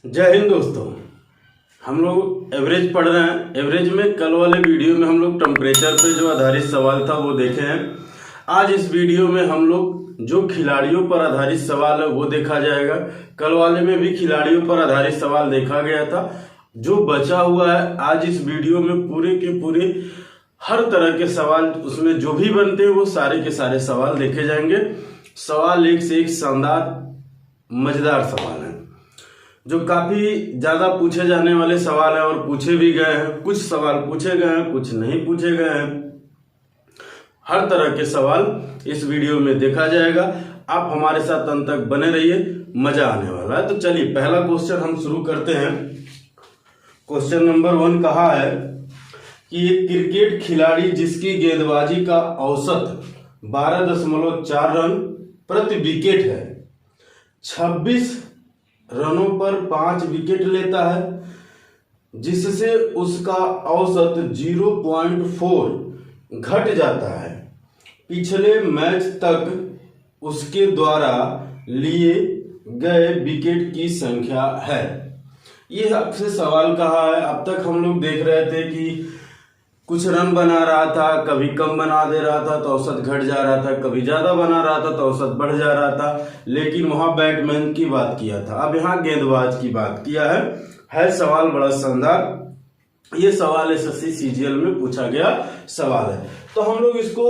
जय हिंद दोस्तों। हम लोग एवरेज पढ़ रहे हैं। एवरेज में कल वाले वीडियो में हम लोग टेम्परेचर पे जो आधारित सवाल था वो देखे हैं। आज इस वीडियो में हम लोग जो खिलाड़ियों पर आधारित सवाल है वो देखा जाएगा। कल वाले में भी खिलाड़ियों पर आधारित सवाल देखा गया था। जो बचा हुआ है आज इस वीडियो में पूरे के पूरे हर तरह के सवाल उसमें जो भी बनते हैं वो सारे के सारे सवाल देखे जाएंगे। सवाल एक से एक शानदार मजेदार सवाल है जो काफी ज्यादा पूछे जाने वाले सवाल हैं और पूछे भी गए हैं। कुछ सवाल पूछे गए हैं, कुछ नहीं पूछे गए हैं। हर तरह के सवाल इस वीडियो में देखा जाएगा। आप हमारे साथ अंत तक बने रहिए, मजा आने वाला है। तो चलिए पहला क्वेश्चन हम शुरू करते हैं। क्वेश्चन नंबर 1 कहा है कि एक क्रिकेट खिलाड़ी जिसकी गेंदबाजी का औसत 12.4 रन प्रति विकेट है, 26 रनों पर 5 विकेट लेता है, जिससे उसका औसत 0.4 घट जाता है। पिछले मैच तक उसके द्वारा लिए गए विकेट की संख्या है। ये आपसे सवाल कहा है। अब तक हम लोग देख रहे थे कि कुछ रन बना रहा था, कभी कम बना दे रहा था तो औसत घट जा रहा था, कभी ज्यादा बना रहा था तो औसत बढ़ जा रहा था, लेकिन वहां बैट्समैन की बात किया था। अब यहाँ गेंदबाज की बात किया है सवाल बड़ा शानदार। ये सवाल एसएससी सीजीएल में पूछा गया सवाल है। तो हम लोग इसको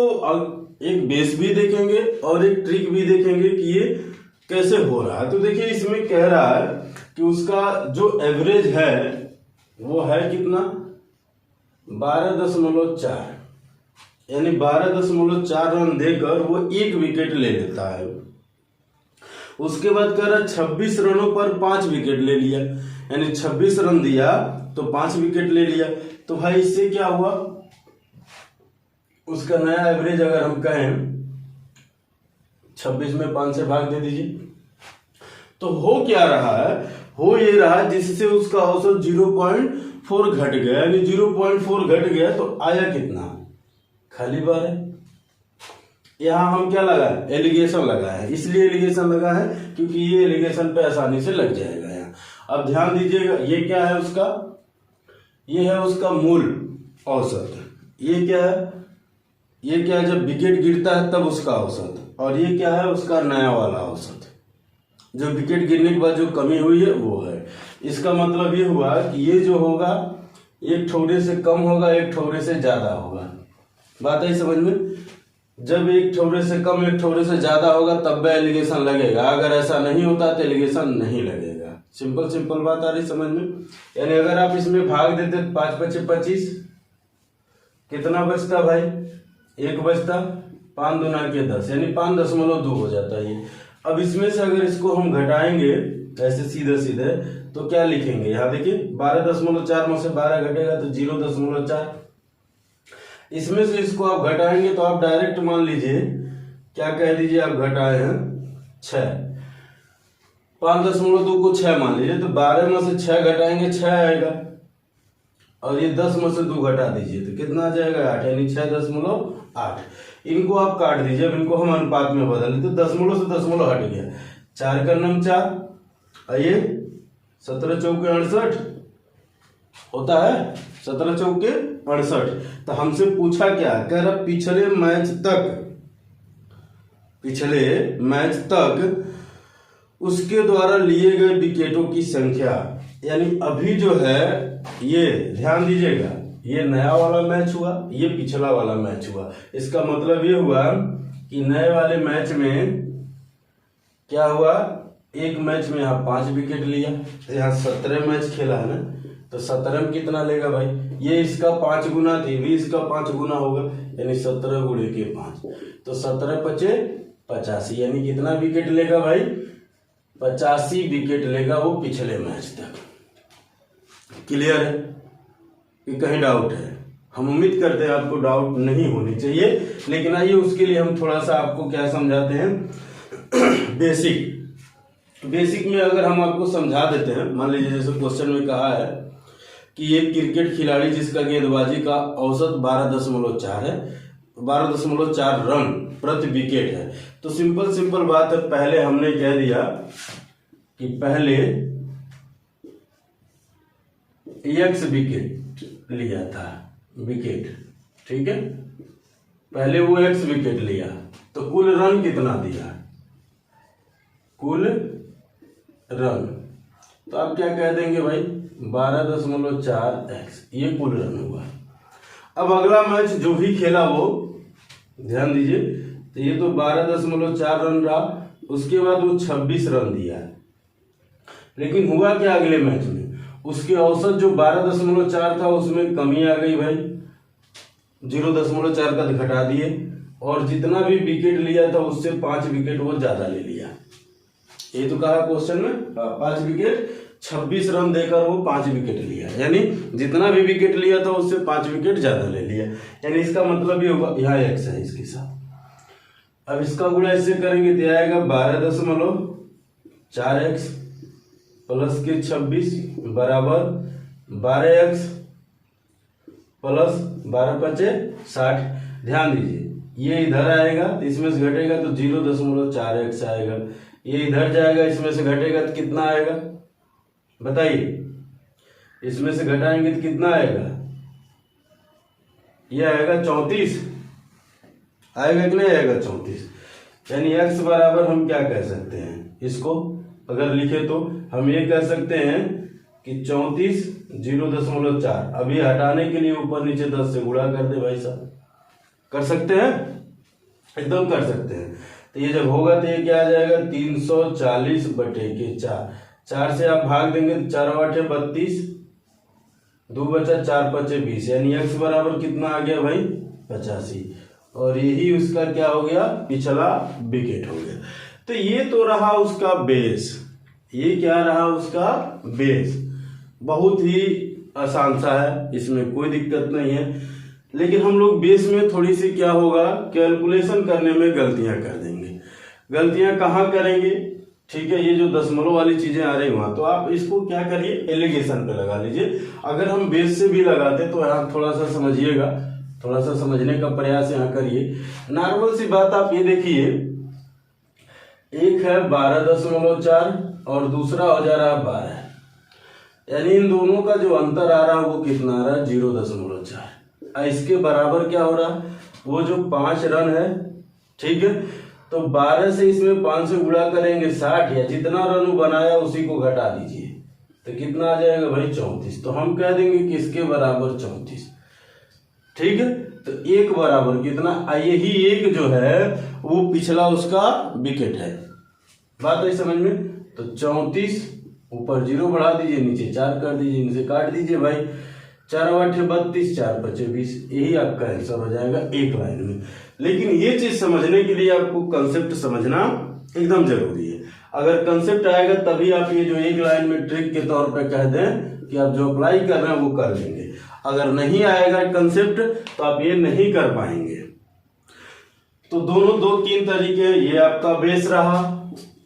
एक बेस भी देखेंगे और एक ट्रिक भी देखेंगे कि ये कैसे हो रहा है। तो देखिए इसमें कह रहा है कि उसका जो एवरेज है वो है कितना, 12.4, यानी 12.4 रन देकर वो 1 विकेट ले लेता है। उसके बाद कह रहा 26 रनों पर 5 विकेट ले लिया, यानी 26 रन दिया तो 5 विकेट ले लिया। तो भाई इससे क्या हुआ, उसका नया एवरेज अगर हम कहें 26 में 5 से भाग दे दीजिए तो हो क्या रहा है, हो ये रहा जिससे उसका औसत 0.4 घट गया, यानी 0.4 घट गया तो आया कितना, खाली बार है। यहां हम क्या लगाए, एलिगेशन लगाए, इसलिए एलिगेशन लगा है क्योंकि ये एलिगेशन पे आसानी से लग जाएगा यहाँ। अब ध्यान दीजिएगा, ये क्या है उसका, ये है उसका मूल औसत। ये क्या है, ये क्या है जब विकेट गिरता है तब उसका औसत, और ये क्या है उसका नया वाला औसत। जो विकेट गिरने के बाद जो कमी हुई है वो है। इसका मतलब ये हुआ कि ये जो होगा एक ठोड़े से कम होगा, एक ठोड़े से ज्यादा होगा। बात है समझ में, जब एक ठोड़े से कम एक ठोड़े से ज्यादा होगा तब एलिगेशन लगेगा, अगर ऐसा नहीं होता तो एलिगेशन नहीं लगेगा। सिंपल बात आ रही समझ में। यानी अगर आप इसमें भाग देते 5 × 25 कितना बचता भाई, 1 बचता, 5 दूना के 10, यानी 5.2 हो जाता है ये। अब इसमें से अगर इसको हम घटाएंगे ऐसे सीधे तो क्या लिखेंगे, यहाँ देखिए 12.4 में से 12 घटेगा तो 0.4। इसमें से इसको आप घटाएंगे तो आप डायरेक्ट मान लीजिए, क्या कह दीजिए, आप घटाए हैं 6, 5.2 को 6 मान लीजिए तो 12 में से 6 घटाएंगे 6 आएगा, और ये 10 में से 2 घटा दीजिए तो कितना आ जाएगा 8, यानी 6.8। इनको आप काट दीजिए, अब इनको हम अनुपात में बदल तो 10 से 10 हट गया, 4 का नम 4, आइए 17 चौके 68 होता है, 17 चौके 68। तो हमसे पूछा क्या, कह रहा पिछले मैच तक उसके द्वारा लिए गए विकेटों की संख्या। यानी अभी जो है ये ध्यान दीजिएगा, ये नया वाला मैच हुआ, ये पिछला वाला मैच हुआ। इसका मतलब ये हुआ कि नए वाले मैच में क्या हुआ, एक मैच में यहाँ 5 विकेट लिया, यहाँ 17 मैच खेला है ना, तो 17 में कितना लेगा भाई, ये इसका 5 गुना थी, भी इसका 5 गुना होगा, यानी 17 × 5 तो 17 × 5 = 85, यानी कितना विकेट लेगा भाई, 85 विकेट लेगा वो पिछले मैच तक। क्लियर है कि कहीं डाउट है? हम उम्मीद करते हैं आपको डाउट नहीं होनी चाहिए, लेकिन आइए उसके लिए हम थोड़ा सा आपको क्या समझाते हैं बेसिक में अगर हम आपको समझा देते हैं, मान लीजिए जैसे क्वेश्चन में कहा है कि एक क्रिकेट खिलाड़ी जिसका गेंदबाजी का औसत 12.4 है, 12.4 रन प्रति विकेट है, तो सिंपल बात है, पहले हमने कह दिया कि पहले एक्स विकेट लिया था, विकेट, ठीक है, पहले वो एक्स विकेट लिया, तो कुल रन कितना दिया, कुल रन, तो आप क्या कह देंगे भाई 12.4x, ये कुल रन हुआ। अब अगला मैच जो भी खेला वो ध्यान दीजिए, तो ये तो 12.4 रन रहा, उसके बाद वो 26 रन दिया, लेकिन हुआ क्या अगले मैच में, उसके औसत जो 12.4 था उसमें कमी आ गई भाई, 0.4 का घटा दिए, और जितना भी विकेट लिया था उससे 5 विकेट वो ज्यादा ले लिया। ये तो कहा क्वेश्चन में 5 विकेट, 26 रन देकर वो 5 विकेट लिया, यानी जितना भी विकेट लिया था उससे 5 विकेट ज्यादा ले लिया, यानी इसका मतलब ये होगा, यहाँ एक्स है इसके साथ। अब इसका गुणा इससे करेंगे तो आएगा 12.4x प्लस के 26 बराबर 12x प्लस 12×5 = 60। ध्यान दीजिए, ये इधर आएगा तो इसमें से घटेगा तो 0.4x आएगा, ये इधर जाएगा इसमें से घटेगा तो कितना आएगा बताइए, इसमें से घटाएंगे तो कितना आएगा, ये आएगा 34, आएगा कि नहीं आएगा 34, यानी x बराबर हम क्या कह सकते हैं, इसको अगर लिखे तो हम ये कह सकते हैं कि 34 0.4, अभी हटाने के लिए ऊपर नीचे 10 से गुणा कर दे भाई साहब, कर सकते हैं, एकदम कर सकते हैं। तो ये जब होगा तो ये क्या आ जाएगा 340/4, 4 से आप भाग देंगे तो 4 8 32, 2 बचा 4 5 20, यानी x बराबर कितना आ गया भाई 85, और यही उसका क्या हो गया, पिछला विकेट हो गया। तो ये तो रहा उसका बेस, ये क्या रहा उसका बेस, बहुत ही आसान सा है, इसमें कोई दिक्कत नहीं है, लेकिन हम लोग बेस में थोड़ी सी क्या होगा, कैलकुलेशन करने में गलतियां कर देंगे। गलतियां कहाँ करेंगे, ठीक है, ये जो दशमलव वाली चीजें आ रही वहां, तो आप इसको क्या करिए एलिगेशन पे लगा लीजिए। अगर हम बेस से भी लगाते तो यहाँ थोड़ा सा समझिएगा, थोड़ा सा समझने का प्रयास यहाँ करिए। नॉर्मल सी बात आप ये देखिए, एक है 12.4 और दूसरा हो जा रहा है 12, यानी इन दोनों का जो अंतर आ रहा है वो कितना आ रहा है 0.4। इसके बराबर क्या हो रहा है, वो जो 5 रन है, ठीक है, तो 12 से इसमें 5 से गुणा करेंगे 60, या जितना रन वो बनाया उसी को घटा दीजिए तो कितना आ जाएगा भाई 34, तो हम कह देंगे कि इसके बराबर 34, ठीक है। तो एक बराबर कितना, यही एक जो है वो पिछला उसका विकेट है, बात है समझ में। तो 34 ऊपर 0 बढ़ा दीजिए, नीचे 4 कर दीजिए, इनसे काट दीजिए भाई, 4 8 32, 4 5 20, यही आपका आंसर हो जाएगा एक लाइन में। लेकिन ये चीज समझने के लिए आपको कंसेप्ट समझना एकदम जरूरी है। अगर कंसेप्ट आएगा तभी आप ये जो एक लाइन में ट्रिक के तौर पे कह दें कि आप जो अप्लाई कर रहे हैं वो कर लेंगे। अगर नहीं आएगा कंसेप्ट तो आप ये नहीं कर पाएंगे। तो दोनों 2-3 तरीके, ये आपका बेस रहा,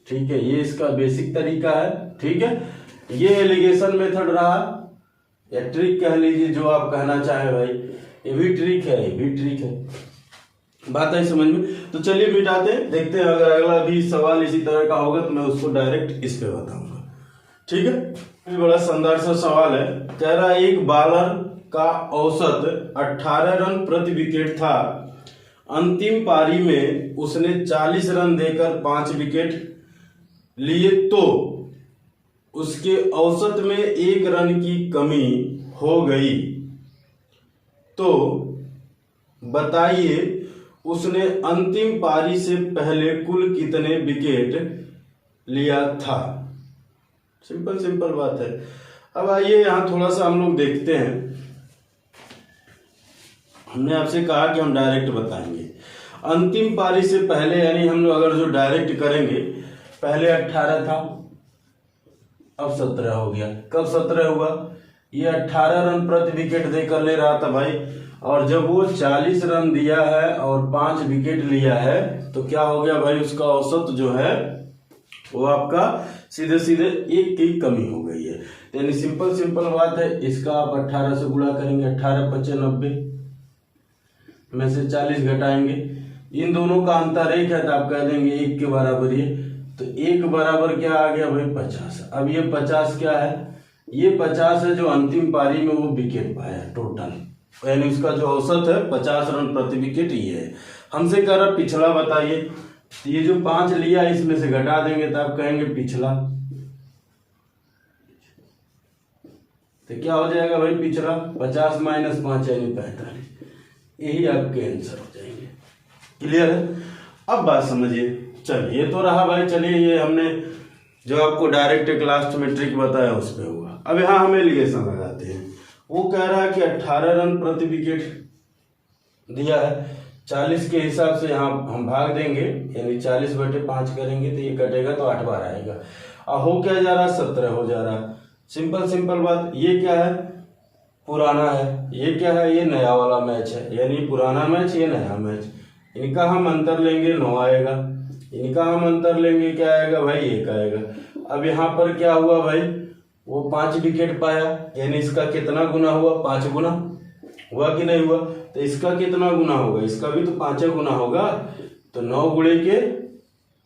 ठीक है, ये इसका बेसिक तरीका है, ठीक है, ये एलिगेशन मेथड रहा या ट्रिक कह लीजिए, जो आप कहना चाहे भाई, ये भी ट्रिक है, ये भी ट्रिक है, बात है समझ में। तो चलिए मिटाते हैं, देखते हैं अगर अगला भी सवाल इसी तरह का होगा तो मैं उसको डायरेक्ट इस पे बताऊंगा, ठीक है। ये बड़ा शानदार सा सवाल है, कह रहा है एक बॉलर का औसत 18 रन प्रति विकेट था, अंतिम पारी में उसने 40 रन देकर 5 विकेट लिए, तो उसके औसत में 1 रन की कमी हो गई, तो बताइए उसने अंतिम पारी से पहले कुल कितने विकेट लिया था। सिंपल सिंपल बात है। अब आइए यहां थोड़ा सा हम लोग देखते हैं, हमने आपसे कहा कि हम डायरेक्ट बताएंगे। अंतिम पारी से पहले यानी हम लोग अगर जो डायरेक्ट करेंगे, पहले 18 था, अब 17 हो गया। कब 17 हुआ, ये 18 रन प्रति विकेट देकर ले रहा था भाई, और जब वो 40 रन दिया है और 5 विकेट लिया है तो क्या हो गया भाई, उसका औसत जो है वो आपका सीधे सीधे 1 की कमी हो गई है। यानी सिंपल सिंपल बात है, इसका आप 18 से गुणा करेंगे, 18 5 90 में से 40 घटाएंगे, इन दोनों का अंतर 1 है तो आप कह देंगे 1 के बराबर ये, तो 1 बराबर क्या आ गया भाई 50। अब ये 50 क्या है, ये 50 है जो अंतिम पारी में वो विकेट पाया टोटल, यानी उसका जो औसत है 50 रन प्रति विकेट ये है। हमसे कह रहा पिछला बताइए, तो ये जो 5 लिया इसमें से घटा देंगे तो आप कहेंगे पिछला, तो क्या हो जाएगा भाई पिछला 50 - 5 यानी 45, यही आपके आंसर हो जाएंगे। क्लियर है? अब बात समझिए। चलिए ये तो रहा भाई, चलिए ये हमने जो आपको डायरेक्ट क्लास में ट्रिक बताया उस पर हुआ। अब यहाँ हम एलिगेशन लगाते हैं। वो कह रहा है कि 18 रन प्रति विकेट दिया है, 40 के हिसाब से यहाँ हम भाग देंगे, यानी 40/5 करेंगे तो ये कटेगा तो 8 बार आएगा। और हो क्या जा रहा है 17 हो जा रहा है। सिंपल बात। ये क्या है पुराना है, ये क्या है ये नया वाला मैच है, यानी पुराना मैच ये नया मैच, इनका हम अंतर लेंगे 9 आएगा, इनका हम अंतर लेंगे क्या आएगा भाई 1 आएगा। अब यहाँ पर क्या हुआ भाई वो 5 विकेट पाया, यानी इसका कितना गुना हुआ 5 गुना हुआ कि नहीं हुआ, तो इसका कितना गुना होगा, इसका भी तो 5 गुना होगा, तो 9 गुणे के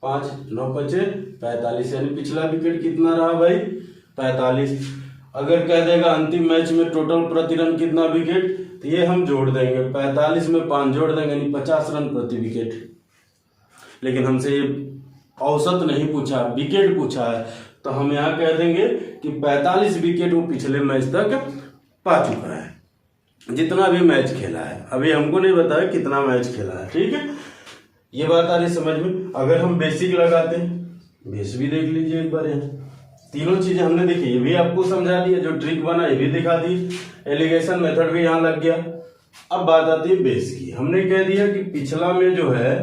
5 9 × 5 45, यानी पिछला विकेट कितना रहा भाई 45। अगर कह देगा अंतिम मैच में टोटल प्रति रन कितना विकेट, तो ये हम जोड़ देंगे 45 में 5 जोड़ देंगे, यानी 50 रन प्रति विकेट। लेकिन हमसे ये औसत नहीं पूछा, विकेट पूछा है, तो हम यहाँ कह देंगे कि 45 विकेट वो पिछले मैच तक पा चुका है, जितना भी मैच खेला है। अभी हमको नहीं बताया कितना मैच खेला है, ठीक है। ये बात आ रही समझ में। अगर हम बेसिक लगाते हैं, बेस भी देख लीजिए एक बार, यहाँ तीनों चीजें हमने देखी, ये भी आपको समझा दिया, जो ट्रिक बना ये भी दिखा दी, एलिगेशन मेथड भी यहाँ लग गया। अब बात आती है बेस की। हमने कह दिया कि पिछला में जो है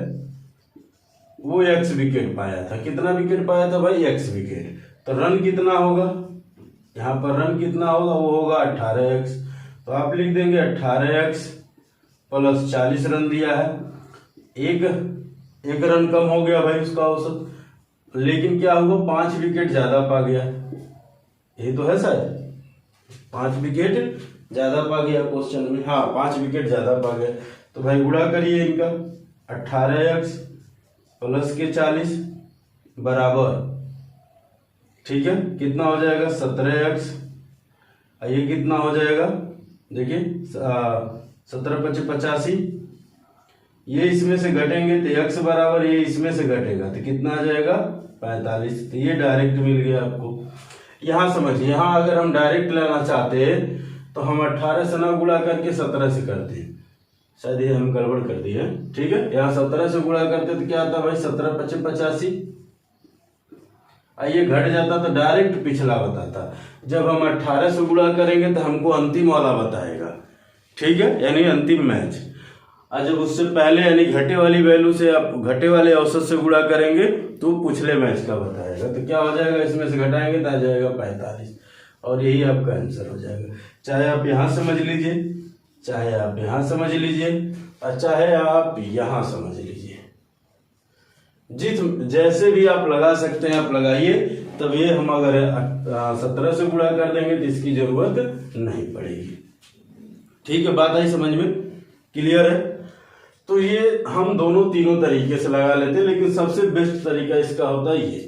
वो x विकेट पाया था। कितना विकेट पाया था भाई x विकेट, तो रन कितना होगा, यहाँ पर रन कितना होगा वो होगा 18x, तो आप लिख देंगे 18x + 40 रन दिया है, एक रन कम हो गया भाई उसका औसत, लेकिन क्या हुआ 5 विकेट ज्यादा पा गया, यही तो है शायद 5 विकेट ज्यादा पा गया क्वेश्चन में, हाँ 5 विकेट ज्यादा पा गया। तो भाई गुणा करिए इनका 18x + 40 बराबर, ठीक है, कितना हो जाएगा 17x, ये कितना हो जाएगा देखिए 17 × 5 85, ये इसमें से घटेंगे तो x बराबर ये इसमें से घटेगा तो कितना आ जाएगा 45, तो ये डायरेक्ट मिल गया आपको। यहाँ समझिए, यहाँ अगर हम डायरेक्ट लेना चाहते हैं तो हम 18 से ना गुणा करके 17 से करते हैं, शायद ये हम गड़बड़ कर दिए, ठीक है। यहाँ 17 से गुणा करते तो क्या आता भाई 17 × 5 85, ये घट जाता तो डायरेक्ट पिछला बताता। जब हम 18 से गुणा करेंगे तो हमको अंतिम वाला बताएगा, ठीक है, यानी अंतिम मैच। और जब उससे पहले यानी घटे वाली वैल्यू से आप घटे वाले औसत से गुणा करेंगे तो पिछले मैच का बताएगा, तो क्या हो जाएगा इसमें से घटाएंगे तो आ जाएगा 45, और यही आपका आंसर हो जाएगा। चाहे आप यहाँ समझ लीजिए, चाहे आप यहाँ समझ लीजिए, और चाहे आप यहाँ समझ लीजिए, जिस जैसे भी आप लगा सकते हैं आप लगाइए। तब ये हम अगर 17 से गुणा कर देंगे तो इसकी जरूरत नहीं पड़ेगी, ठीक है। बात आई समझ में, क्लियर है। तो ये हम दोनों तीनों तरीके से लगा लेते हैं, लेकिन सबसे बेस्ट तरीका इसका होता है ये,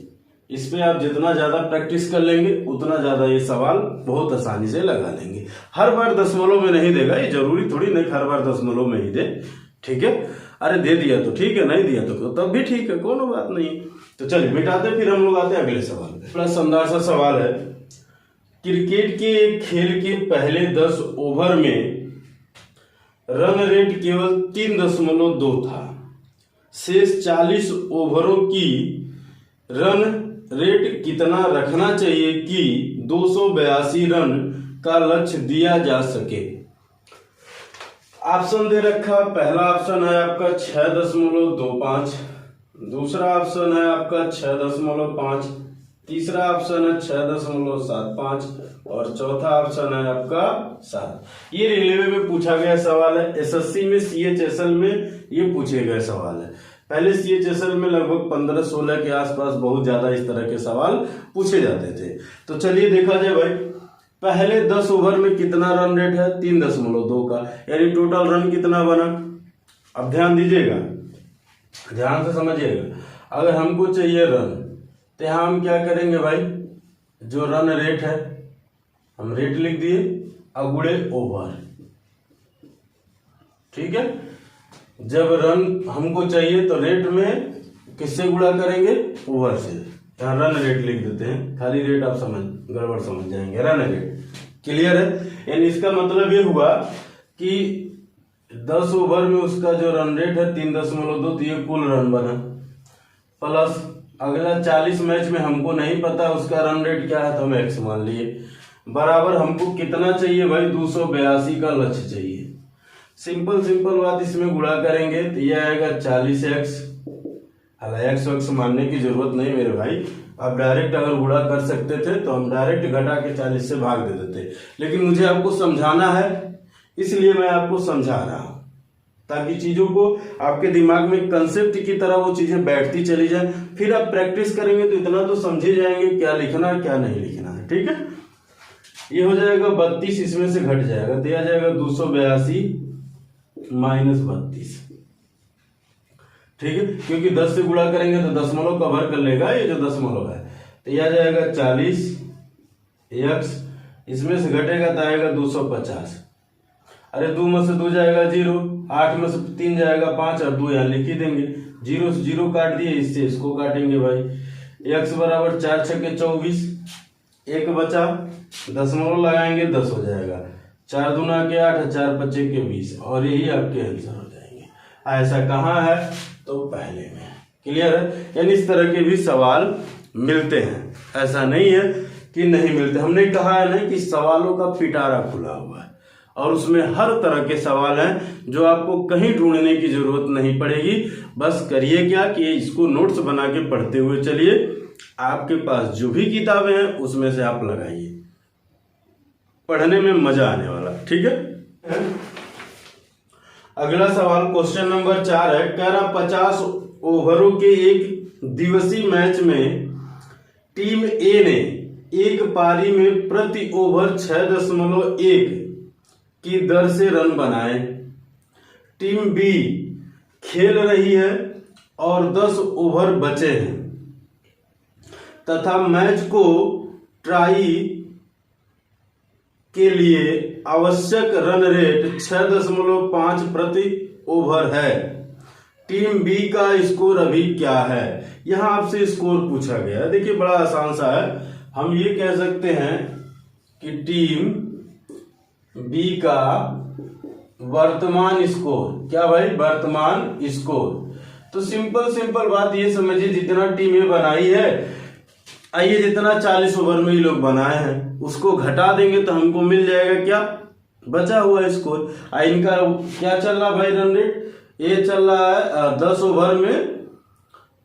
इस पे आप जितना ज्यादा प्रैक्टिस कर लेंगे उतना ज्यादा ये सवाल बहुत आसानी से लगा लेंगे। हर बार दशमलव में नहीं देगा, ये जरूरी थोड़ी नहीं हर बार दशमलव में ही दे, ठीक है। अरे दे दिया तो ठीक है, नहीं दिया तो तब भी ठीक है, कोनो बात नहीं। तो चलिए मिटाते, फिर हम लोग आते हैं अगले सवाल पे। बड़ा शानदार सा सवाल है। क्रिकेट के एक खेल के पहले 10 ओवर में रन रेट केवल 3.2 था, शेष 40 ओवरों की रन रेट कितना रखना चाहिए कि 282 रन का लक्ष्य दिया जा सके। ऑप्शन दे रखा, पहला ऑप्शन है आपका 6.25, दूसरा ऑप्शन है आपका 6.5, तीसरा ऑप्शन है 6.75 और चौथा ऑप्शन है आपका 7। ये रेलवे में पूछा गया सवाल है, एसएससी में CHSL में ये पूछे गए सवाल है। पहले CHSL में लगभग 15-16 के आसपास बहुत ज्यादा इस तरह के सवाल पूछे जाते थे। तो चलिए देखा जाए भाई, पहले 10 ओवर में कितना रन रेट है 3.2 का, यानी टोटल रन कितना बना। अब ध्यान दीजिएगा, ध्यान से समझिएगा। अगर हमको चाहिए रन तो यहाँ हम क्या करेंगे भाई, जो रन रेट है हम रेट लिख दिए अगुड़े ओवर, ठीक है। जब रन हमको चाहिए तो रेट में किससे गुणा करेंगे, ओवर से। यहाँ रन रेट लिख देते हैं, खाली रेट आप गड़बड़ समझ जाएंगे, रन रेट। क्लियर है। यानी इसका मतलब ये हुआ कि 10 ओवर में उसका जो रन रेट है 3.2, तो ये कुल रन बना, प्लस अगला 40 मैच में हमको नहीं पता उसका रन रेट क्या है, तो हम एक्स मान लिए, बराबर हमको कितना चाहिए भाई, 282 का लक्ष्य चाहिए। सिंपल बात, इसमें गुणा करेंगे तो ये आएगा 40x। हालांकि एक्स वक्स मानने की जरूरत नहीं मेरे भाई, आप डायरेक्ट अगर गुणा कर सकते थे तो हम डायरेक्ट घटा के 40 से भाग दे देते, लेकिन मुझे आपको समझाना है इसलिए मैं आपको समझा रहा हूं, ताकि चीजों को आपके दिमाग में कंसेप्ट की तरह वो चीजें बैठती चली जाए। फिर आप प्रैक्टिस करेंगे तो इतना तो समझे जाएंगे क्या लिखना है क्या नहीं लिखना है, ठीक है। ये हो जाएगा 32, इसमें से घट जाएगा, दिया जाएगा 282 माइनस 32, ठीक है, क्योंकि 10 से गुणा करेंगे तो दशमलव कवर कर लेगा ये जो दशमलव है, तो यह आ जाएगा 40x, इसमें से घटेगा तो आएगा 250। अरे 2 में से 2 जाएगा 0, 8 में से 3 जाएगा 5 और 2 यहाँ लिख ही देंगे, 0 से 0 काट दिए, इससे इसको काटेंगे भाई। x बराबर 4 छक्के 24, 1 बचा, दशमलव लगाएंगे 10 हो जाएगा, 4 दूना के 8, 4 पच्चे के 20, और यही आपके आंसर हो जाएंगे। ऐसा कहाँ है, तो पहले में। क्लियर है। यानी इस तरह के भी सवाल मिलते हैं, ऐसा नहीं है कि नहीं मिलते। हमने कहा है ना कि सवालों का पिटारा खुला हुआ है और उसमें हर तरह के सवाल हैं जो आपको कहीं ढूंढने की जरूरत नहीं पड़ेगी। बस करिए क्या कि इसको नोट्स बना के पढ़ते हुए चलिए, आपके पास जो भी किताबें हैं उसमें से आप लगाइए, पढ़ने में मजा आने वाला, ठीक है। अगला सवाल क्वेश्चन नंबर 4 है, कह रहा 50 ओवरों के एक दिवसीय मैच में टीम ए ने एक पारी में प्रति ओवर 6.1 की दर से रन बनाए। टीम बी खेल रही है और 10 ओवर बचे हैं तथा मैच को ट्राई के लिए आवश्यक रन रेट 6.5 प्रति ओवर है। टीम बी का स्कोर अभी क्या है। यहां आपसे स्कोर पूछा गया है। देखिए बड़ा आसान सा है, हम ये कह सकते हैं कि टीम बी का वर्तमान स्कोर, क्या भाई, वर्तमान स्कोर। तो सिंपल बात ये समझिए, जितना टीम ए बनाई है, आइए जितना 40 ओवर में ही लोग बनाए हैं उसको घटा देंगे तो हमको मिल जाएगा क्या, बचा हुआ स्कोर। इनका क्या चल रहा भाई, रन रेट ये चल रहा है 10 ओवर में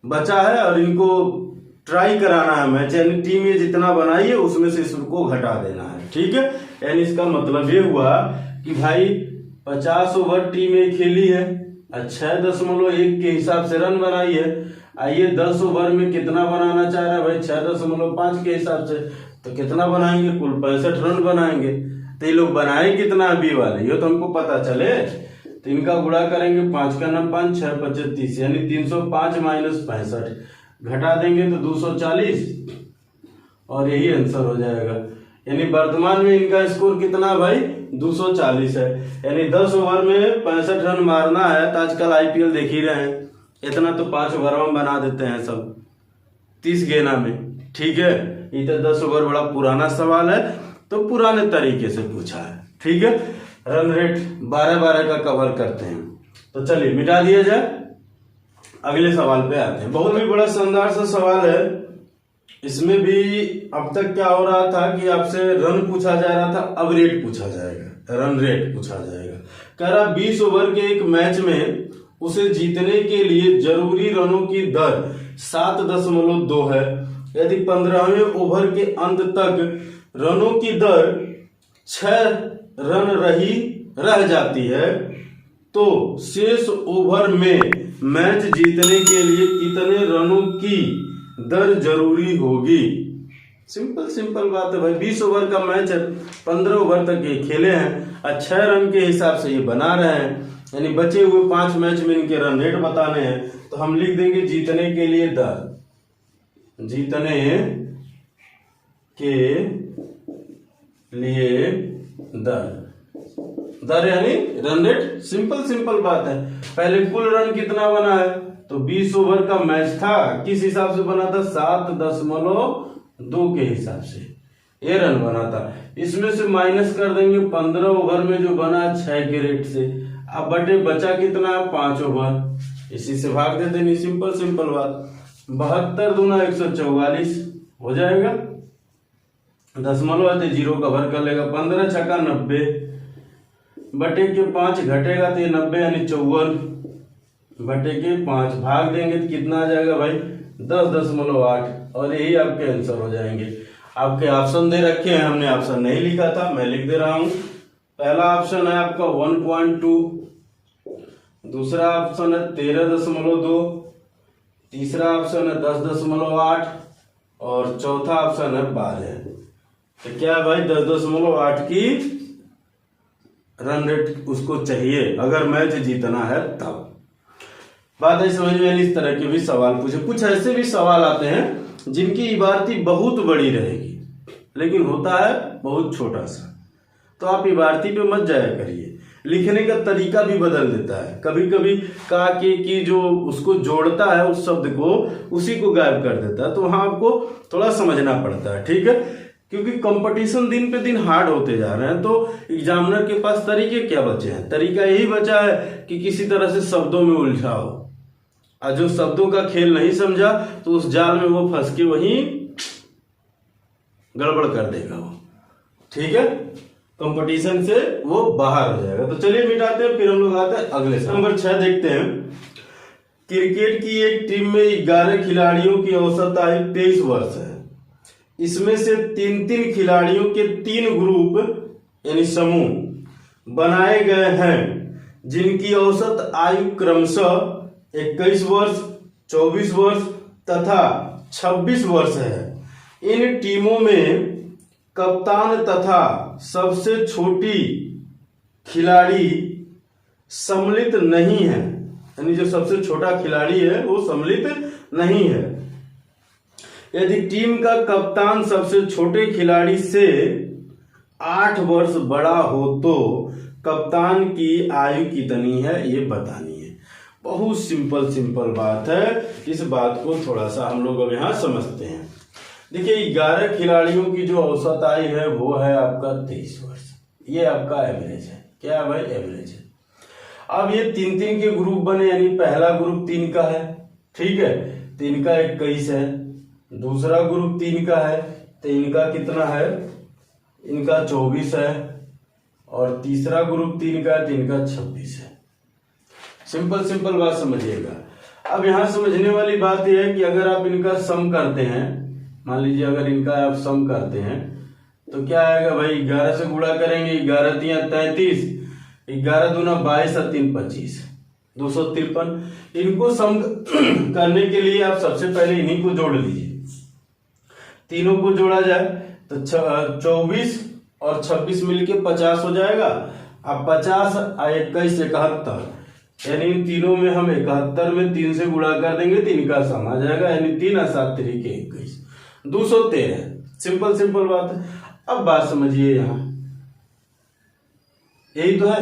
बचा है और इनको ट्राई कराना है मैच, यानी टीम ये जितना बनाई है उसमें से इसको घटा देना है, ठीक है। यानी इसका मतलब ये हुआ कि भाई 50 ओवर टीम ए खेली है, 6.1 के हिसाब से रन बनाई है। आइए 10 ओवर में कितना बनाना चाह रहा है भाई, 6.5 के हिसाब से, तो कितना बनाएंगे, कुल 65 रन बनाएंगे। तो ये लोग बनाए कितना बी वाले, ये तो हमको पता चले। तो इनका गुणा करेंगे, 5 का 9 5, 6 5 30, यानी 305 माइनस 65 घटा देंगे तो 240, और यही आंसर हो जाएगा। यानी वर्तमान में इनका स्कोर कितना भाई, 240 है। यानी 10 ओवर में 65 रन मारना है, तो आजकल आईपीएल देख ही रहे हैं, इतना तो 5 ओवर में बना देते हैं सब 30 गेना में, ठीक है। ये तो 10 ओवर बड़ा पुराना सवाल है, तो पुराने तरीके से पूछा है, ठीक है। रन रेट 12 का कवर करते हैं, तो चलिए मिटा दिया जाए, अगले सवाल पे आते हैं। बहुत ही बड़ा शानदार सा सवाल है। इसमें भी अब तक क्या हो रहा था कि आपसे रन पूछा जा रहा था, अब रेट पूछा जाएगा, रन रेट पूछा जाएगा। कह रहा 20 ओवर के एक मैच में उसे जीतने के लिए जरूरी रनों की दर 7.2 है। यदि 15वें ओवर के अंत तक रनों की दर 6 रन रह जाती है तो शेष ओवर में मैच जीतने के लिए कितने रनों की दर जरूरी होगी। सिंपल बात है भाई, 20 ओवर का मैच है, 15 ओवर तक ये खेले हैं और 6 रन के हिसाब से ये बना रहे हैं, यानी बचे हुए 5 मैच में इनके रन रेट बताने हैं। तो हम लिख देंगे जीतने के लिए दर, जीतने के लिए दर यानी रन रेट। सिंपल बात है। पहले कुल रन कितना बना है, तो 20 ओवर का मैच था, किस हिसाब से बना था, 7.2 के हिसाब से ये रन बना था। इसमें से माइनस कर देंगे 15 ओवर में जो बना 6 के रेट से, अब बटे बचा कितना, 5 ओवर, इसी से भाग देते नहीं। सिंपल बात। 72 दूना 144 हो जाएगा, दशमलव है तो 0 कवर कर लेगा। 15 छक्का 90 बटे के 5 घटेगा तो ये 90 यानी 54 बटे के 5 भाग देंगे तो कितना आ जाएगा भाई, 10.8, और यही आपके आंसर हो जाएंगे। आपके ऑप्शन दे रखे हैं, हमने ऑप्शन नहीं लिखा था, मैं लिख दे रहा हूं। पहला ऑप्शन है आपका 1.2, दूसरा ऑप्शन है 13.2, तीसरा ऑप्शन है 10.8 और चौथा ऑप्शन है 12। तो क्या है भाई, 10.8 की रन रेट उसको चाहिए अगर मैच जीतना है तब। बात है समझ में। इस तरह के भी सवाल पूछे, कुछ ऐसे भी सवाल आते हैं जिनकी इबारती बहुत बड़ी रहेगी लेकिन होता है बहुत छोटा सा, तो आप इबारती पे मत जाया करिए। लिखने का तरीका भी बदल देता है, कभी कभी का के की जो उसको जोड़ता है उस शब्द को, उसी को गायब कर देता है, तो वहां आपको थोड़ा समझना पड़ता है, ठीक है। क्योंकि कंपटीशन दिन पे दिन हार्ड होते जा रहे हैं, तो एग्जामिनर के पास तरीके क्या बचे हैं, तरीका यही बचा है कि किसी तरह से शब्दों में उलझाओ, और जो शब्दों का खेल नहीं समझा तो उस जाल में वो फंस के वहीं गड़बड़ कर देगा वो, ठीक है। कंपटीशन से वो बाहर हो जाएगा। तो चलिए मिटाते हैं, फिर हम लोग आते हैं अगले सवाल। नंबर 6 देखते हैं। क्रिकेट की एक टीम में 11 खिलाड़ियों की औसत आयु 23 वर्ष है। इसमें से 3 खिलाड़ियों के 3 ग्रुप यानी समूह बनाए गए हैं जिनकी औसत आयु क्रमशः 21 वर्ष, 24 वर्ष तथा 26 वर्ष है। इन टीमों में कप्तान तथा सबसे छोटी खिलाड़ी सम्मिलित नहीं है, यानी जो सबसे छोटा खिलाड़ी है वो सम्मिलित नहीं है। यदि टीम का कप्तान सबसे छोटे खिलाड़ी से 8 वर्ष बड़ा हो तो कप्तान की आयु कितनी है ये बतानी है। बहुत सिंपल बात है, इस बात को थोड़ा सा हम लोग अब यहाँ समझते हैं। देखिए 11 खिलाड़ियों की जो औसत आयु है वो है आपका 23 वर्ष, ये आपका एवरेज है। क्या है भाई, एवरेज है। अब ये 3 के ग्रुप बने, यानी पहला ग्रुप 3 का है, ठीक है, 3 का 21 है, दूसरा ग्रुप 3 का है तो इनका कितना है, इनका 24 है, और तीसरा ग्रुप 3 का है तो इनका 26 है। सिंपल बात समझिएगा। अब यहाँ समझने वाली बात यह है कि अगर आप इनका सम करते हैं, मान लीजिए अगर इनका आप सम करते हैं तो क्या आएगा भाई, 11 से गुणा करेंगे, 11 तिया 33, 11 दूना 22 और 3 25, 253। इनको सम करने के लिए आप सबसे पहले इन्हीं को जोड़ लीजिए। तीनों को जोड़ा जाए तो 24 और 26 मिलके 50 हो जाएगा। अब 50 और 21 71, यानी इन तीनों में हम 71 में 3 से गुणा कर देंगे तो इनका सम आ जाएगा, यानी 3 और 7 3 के 21, 213। सिंपल बात है। अब बात समझिए, यहां यही तो है,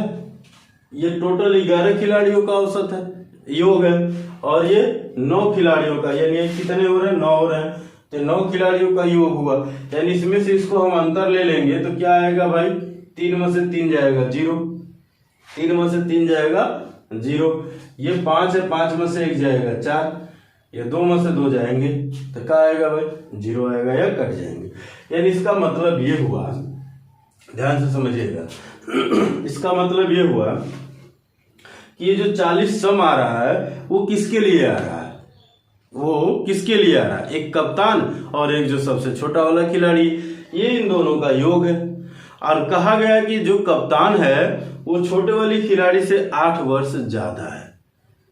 ये टोटल 11 खिलाड़ियों का औसत है, योग है, और ये 9 खिलाड़ियों का, यानी कितने हो रहे हैं, 9 हो रहे हैं, तो 9 खिलाड़ियों का योग हुआ, यानी इसमें से इसको हम अंतर ले लेंगे तो क्या आएगा भाई, 3 में से 3 जाएगा 0, 3 में से 3 जाएगा 0, ये 5 है, 5 में से 1 जाएगा 4, ये 2 में से 2 जाएंगे तो क्या आएगा भाई, 0 आएगा या कट जाएंगे। यानी इसका मतलब ये हुआ, ध्यान से समझिएगा, इसका मतलब ये हुआ कि ये जो 40 सम आ रहा है वो किसके लिए आ रहा है, वो किसके लिए आ रहा है, एक कप्तान और एक जो सबसे छोटा वाला खिलाड़ी, ये इन दोनों का योग है। और कहा गया कि जो कप्तान है वो छोटे वाली खिलाड़ी से 8 वर्ष ज्यादा है,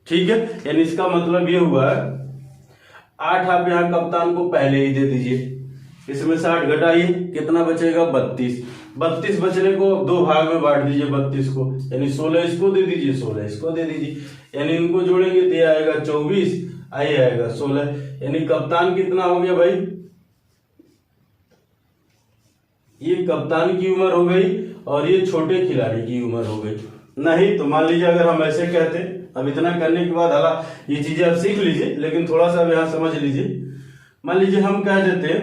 ठीक है। यानी इसका मतलब ये हुआ 8 आप यहाँ कप्तान को पहले ही दे दीजिए, इसमें 60 घटाइए, कितना बचेगा 32, 32 बचने को 2 भाग में बांट दीजिए 32 को, यानी 16 इसको दे दीजिए, 16 इसको दे दीजिए, यानी इनको जोड़ेंगे तो ये आएगा 24, आई आएगा 16, यानी कप्तान कितना हो गया भाई, ये कप्तान की उम्र हो गई और ये छोटे खिलाड़ी की उम्र हो गई। नहीं तो मान लीजिए अगर हम ऐसे कहते, अब इतना करने के बाद हालां ये चीजें आप सीख लीजिए, लेकिन थोड़ा सा अब यहाँ समझ लीजिए। मान लीजिए हम कह देते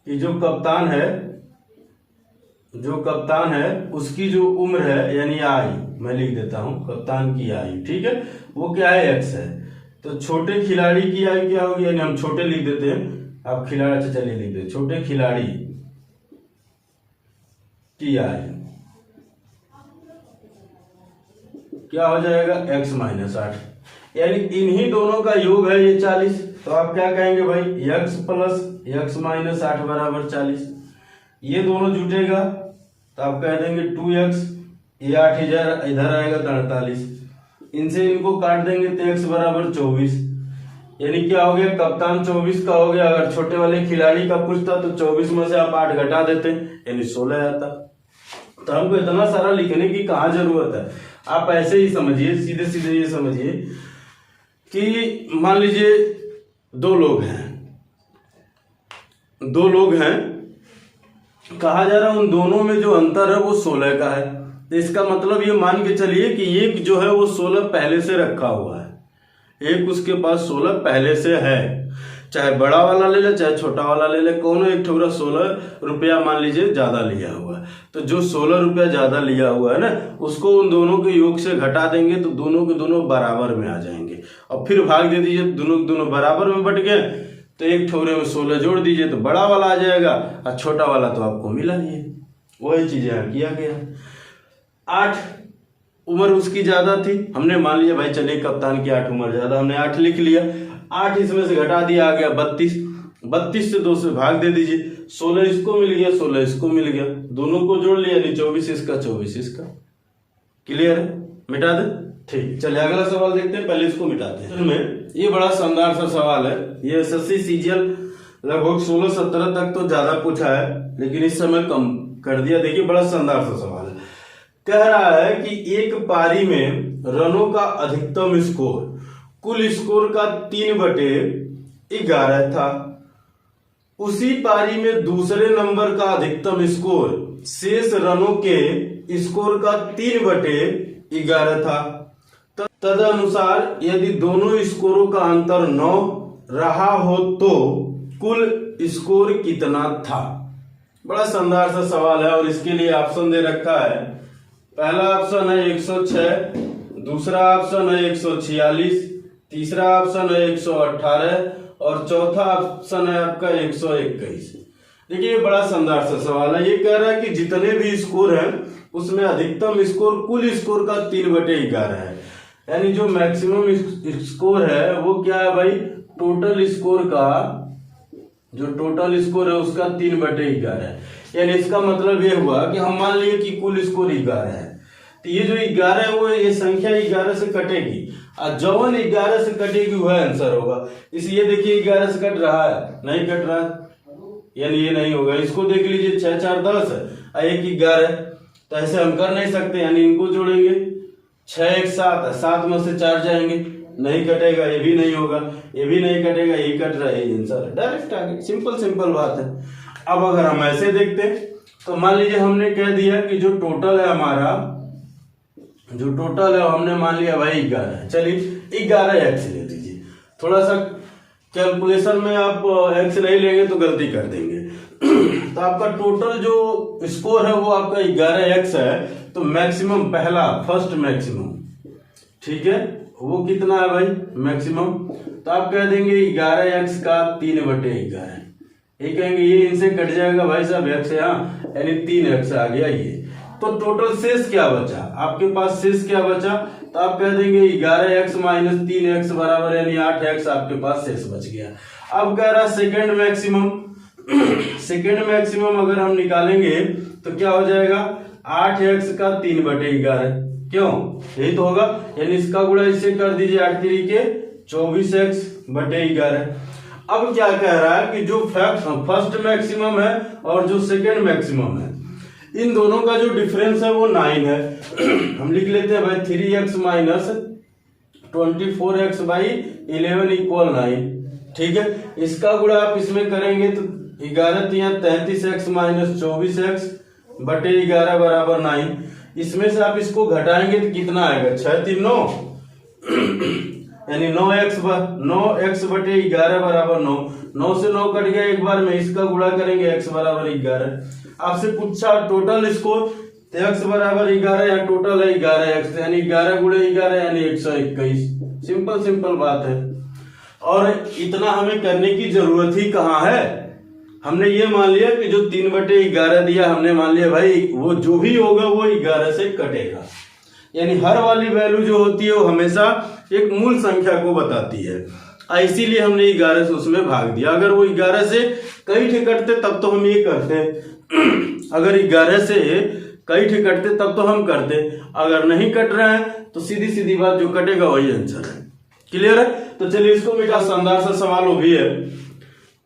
कि जो कप्तान है उसकी जो उम्र है यानी आयु, मैं लिख देता हूं कप्तान की आयु, ठीक है, वो क्या है, एक्स है। तो छोटे खिलाड़ी की आयु क्या होगी, यानी हम छोटे लिख देते हैं, आप खिलाड़ी, अच्छा चलिए लिख देते, छोटे खिलाड़ी की आयु क्या हो जाएगा, x माइनस 8, यानी इन्हीं दोनों का योग है ये 40। तो आप क्या कहेंगे भाई, x प्लस x माइनस 8 बराबर 40। ये दोनों जुटेगा तो आप कह देंगे 2x, ये 8 इधर आएगा तो 48, इनसे इनको काट देंगे तो x बराबर 24। यानी क्या हो गया, कप्तान 24 का हो गया। अगर छोटे वाले खिलाड़ी का पूछता तो 24 में से आप 8 घटा देते यानी 16 आता। तो हमको इतना सारा लिखने की कहाँ जरूरत है, आप ऐसे ही समझिए, सीधे सीधे ये समझिए कि मान लीजिए दो लोग हैं, कहा जा रहा है उन दोनों में जो अंतर है वो 16 का है। तो इसका मतलब ये मान के चलिए कि एक जो है वो 16 पहले से रखा हुआ है, एक उसके पास 16 पहले से है, चाहे बड़ा वाला ले ले चाहे छोटा वाला ले ले, कौन एक ठोरा 16 रुपया मान लीजिए ज्यादा लिया हुआ है। तो जो 16 रुपया ज्यादा लिया हुआ है ना, उसको उन दोनों के योग से घटा देंगे तो दोनों के दोनों बराबर में आ जाएंगे, और फिर भाग दे दीजिए, दोनों के दोनों बराबर में बट गए, तो एक ठोरे में 16 जोड़ दीजिए तो बड़ा वाला आ जाएगा, और छोटा वाला तो आपको मिला नहीं है। वही चीजें यहाँ किया गया। 8 उम्र उसकी ज्यादा थी, हमने मान लिया भाई चलिए कप्तान की 8 उम्र ज्यादा, हमने 8 लिख लिया, 8 इसमें से घटा दिया, आ गया 32, 32 से 2 से भाग दे दीजिए, 16 इसको मिल गया, 16 इसको मिल गया, दोनों को जोड़ लिया, यानी 24 इसका 24 इसका। क्लियर है, मिटा दे, ठीक। चलिए अगला सवाल देखते हैं, पहले इसको मिटाते हैं। में ये बड़ा शानदार सा सवाल है, ये एसएससी सीजीएल लगभग 16-17 तक तो ज्यादा पूछा है, लेकिन इस समय कम कर दिया। देखिए बड़ा शानदार सा सवाल है, कह रहा है कि एक पारी में रनों का अधिकतम स्कोर कुल स्कोर का 3/11 था, उसी पारी में दूसरे नंबर का अधिकतम स्कोर शेष रनों के स्कोर का 3/11 था। तदनुसार यदि दोनों स्कोरों का अंतर 9 रहा हो तो कुल स्कोर कितना था। बड़ा शानदार सा सवाल है, और इसके लिए ऑप्शन दे रखा है। पहला ऑप्शन है 106, दूसरा ऑप्शन है 146, तीसरा ऑप्शन है 118 और चौथा ऑप्शन है आपका 121। देखिए ये बड़ा शानदार सा सवाल है, ये कह रहा है कि जितने भी स्कोर हैं उसमें अधिकतम स्कोर कुल स्कोर का 3/11 है, यानी जो मैक्सिमम स्कोर है वो क्या है भाई, टोटल स्कोर का, जो टोटल स्कोर है उसका 3/11 है। यानी इसका मतलब ये हुआ कि हम मान लिए कि कुल स्कोर 11 है, तो ये जो 11 है वो ये संख्या 11 से कटेगी, और जौन 11 से कटेगी वह आंसर होगा। इसलिए देखिए 11 से कट रहा है, नहीं कट रहा है, यानी ये नहीं होगा। इसको देख लीजिए 6 4 10 और 1 11, तो ऐसे हम कर नहीं सकते, यानी इनको जोड़ेंगे 6 1 7, 7 में से 4 जाएंगे, नहीं कटेगा, ये भी नहीं होगा, ये भी नहीं कटेगा, ये कट रहा है, ये आंसर डायरेक्ट आ गया। सिंपल बात है। अब अगर हम ऐसे देखते तो मान लीजिए हमने कह दिया कि जो टोटल है हमारा, जो टोटल है हमने मान लिया भाई 11 है, चलिए 11 एक्स ले दीजिए। थोड़ा सा कैलकुलेशन में आप एक्स नहीं लेंगे तो गलती कर देंगे। तो आपका टोटल जो स्कोर है वो आपका 11 एक्स है, तो मैक्सिमम पहला फर्स्ट मैक्सिमम, ठीक है, वो कितना है भाई मैक्सिमम, तो आप कह देंगे 11 एक्स का 3/11। ये कहेंगे ये इनसे कट जाएगा भाई साहब एक्स, यहाँ यानी 3 एक्स आ गया ये। तो टोटल शेष क्या बचा आपके पास, शेष क्या बचा, तो आप कह देंगे 11 एक्स माइनस 3 एक्स बराबर यानी 8 एक्स आपके पास शेष बच गया। अब कह रहा सेकेंड मैक्सिमम, सेकेंड मैक्सिमम अगर हम निकालेंगे तो क्या हो जाएगा 8 एक्स का 3/11, क्यों, यही तो होगा, यानी इसका गुणा इससे कर दीजिए 8 3 24 x/11। अब क्या कह रहा है कि जो फर्स्ट मैक्सिमम है और जो सेकेंड मैक्सिमम है, इन दोनों का जो डिफरेंस है वो 9 है। हम लिख लेते हैं भाई 3x माइनस 24x/11 = 9, ठीक है। इसका गुणा आप इसमें करेंगे तो 11 तिया 33x माइनस 24x बटे 11 बराबर 9। इसमें से आप इसको घटाएंगे तो कितना आएगा, 6 3 9 यानी 9x बटे 11 बराबर 9। 9 से 9 कट गया एक बार में, इसका गुणा करेंगे x बराबर 11। आपसे पूछा टोटल स्कोर, तो x बराबर 11 या टोटल है 11x यानी 11 गुणे 11 यानी 121। सिंपल बात है। और इतना हमें करने की जरूरत ही कहाँ है, हमने ये मान लिया कि जो 3/11 दिया हमने मान लिया भाई वो जो भी होगा वो 11 से कटेगा, यानी हर वाली वैल्यू जो होती है वो हमेशा एक मूल संख्या को बताती है, इसीलिए हमने 11 से उसमें भाग दिया। अगर वो 11 से कई ठे कटते तब तो हम ये करते अगर 11 से कई ठे कटते तब तो हम करते, अगर नहीं कट रहे हैं तो सीधी सीधी बात जो कटेगा वही आंसर है। क्लियर है? तो चलिए इसको बेटा शानदार सा सवाल वो भी है।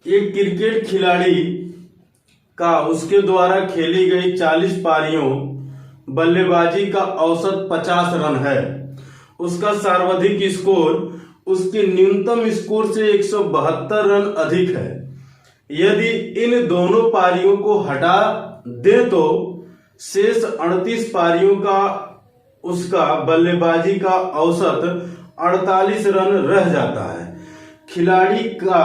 एक क्रिकेट खिलाड़ी का उसके द्वारा खेली गई 40 पारियों बल्लेबाजी का औसत 50 रन है। उसका सर्वाधिक स्कोर उसके न्यूनतम स्कोर से 172 रन अधिक है। यदि इन दोनों पारियों को हटा दे तो शेष 38 पारियों का उसका बल्लेबाजी का औसत 48 रन रह जाता है। खिलाड़ी का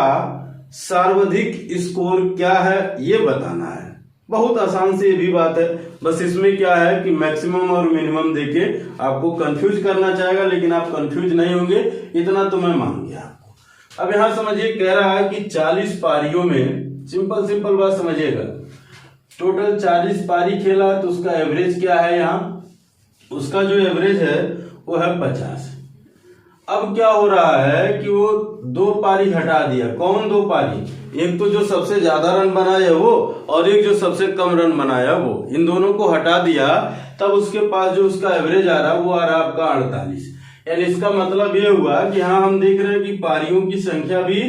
सर्वाधिक स्कोर क्या है ये बताना है। बहुत आसान से ये भी बात है, बस इसमें क्या है कि मैक्सिमम और मिनिमम देके आपको कंफ्यूज करना चाहेगा, लेकिन आप कंफ्यूज नहीं होंगे, इतना तो मैं मान गया आपको। अब यहां समझिए, कह रहा है कि 40 पारियों में, सिंपल बात समझिएगा, टोटल 40 पारी खेला तो उसका एवरेज क्या है, यहाँ उसका जो एवरेज है वो है 50। अब क्या हो रहा है कि वो 2 पारी हटा दिया। कौन 2 पारी? एक तो जो सबसे ज्यादा रन बनाया वो, और एक जो सबसे कम रन बनाया वो, इन दोनों को हटा दिया। तब उसके पास जो उसका एवरेज आ रहा वो आ रहा आपका 48। यानी इसका मतलब ये हुआ कि हाँ हम देख रहे हैं कि पारियों की संख्या भी